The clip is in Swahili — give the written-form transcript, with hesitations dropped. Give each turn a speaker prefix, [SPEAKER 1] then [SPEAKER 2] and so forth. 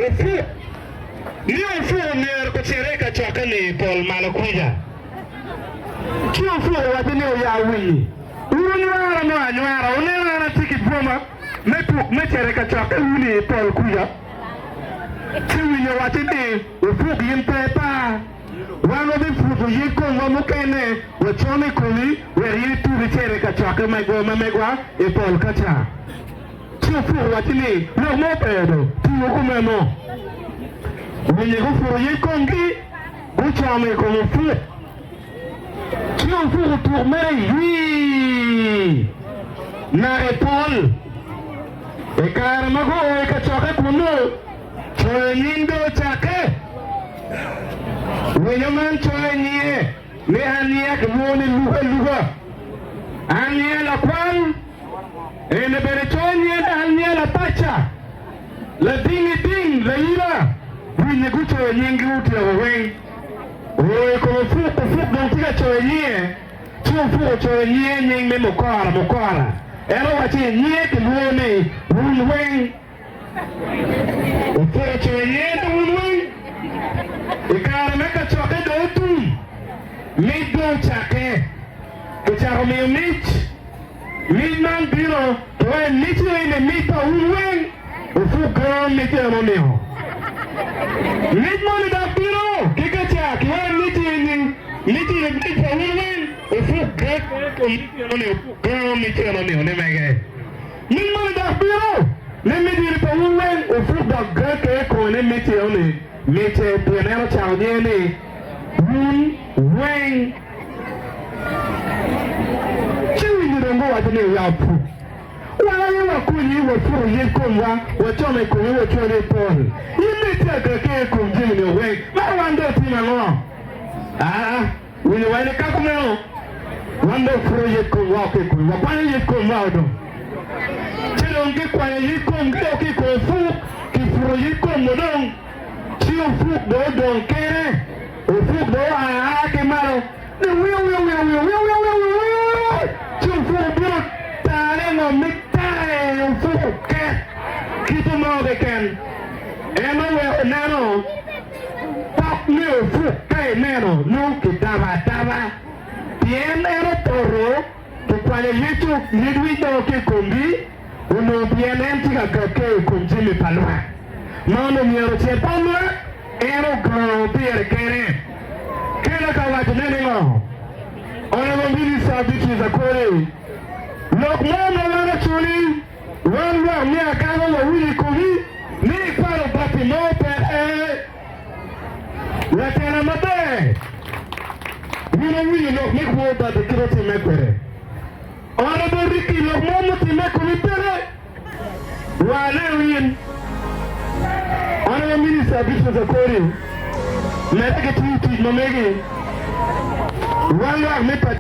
[SPEAKER 1] Ufu ni ne ko chereka chakani Paul Malakuja Kiufu watini ya wi unwara no anwara unwara tikit boma me chereka chakani Paul Kuja Tiwi watini ufu yimpepa Wano di fufu yiko wamukene wachone kuli weri tu chereka chakani megwa e Paul Kacha Kiufu watini no mo pedo tu kumeno Wenye gufuru yikongi Guchame kumufu Kiufu tourmei Hui Na Paul Eka mago eka chake kuno Choe nindo chake Wenye man choe nye Ne hania kimone luga Hania la kwan Ene bere choe nye na hania la pacha La ding la ira Wenye gucho nyingi uti ya waweng Oye kono fuku dontika choe nye Fuku choe nye nyingi mokara Ero wachi nye kimuone Weng Ufuku choe nye na weng Ikara meka choke dotu Mido chake Kucharo miyo Mid man biro Toe niti wene mita weng Ufuku gron miti ya momeo Midmoni da biro kikacha kiwa miti pa women ufu gek miti ne mege Midmoni da biro ne miti pa women ufu da gek ne miti pionero chaudie ne weng Chiwi nidongo watine yapu Wala wakuni wafuru yikumwa wachome kuni wachone Paul Yimiti agake kumjimi ni weng wande tina no Wini wani kakumeo Wande furu yikumwa kikui Wapani yikumwa odo Chile ungi kwa yikumwa Kifuru yikumwa don Chile ufuk do don kere Ufuk do kimaro Chile ufuk do Tarengo mitare Ufuk Kitu mo deken Eno we nano Pop ni ufuk kai nano Nuki taba Tien eno toro Kipwane yitu Nidwito kikumbi Uno bien entika kake kumjimi palwa Mano miero chepamwa Eno gano piere kere Kena kawati nene ngo Honorable Minister Bichi Zakore Lok mwana wana chuli Wanwa mia kago wa wili kuhi Ni paro bati mope Latena mate Wino wili lok mikwo bati kiroti mekwere Honorable Ricky lok momo ti mekuli pere Wane win Honorable Minister Bichi Zakore Mereke tuti mamegi Wanwa mipa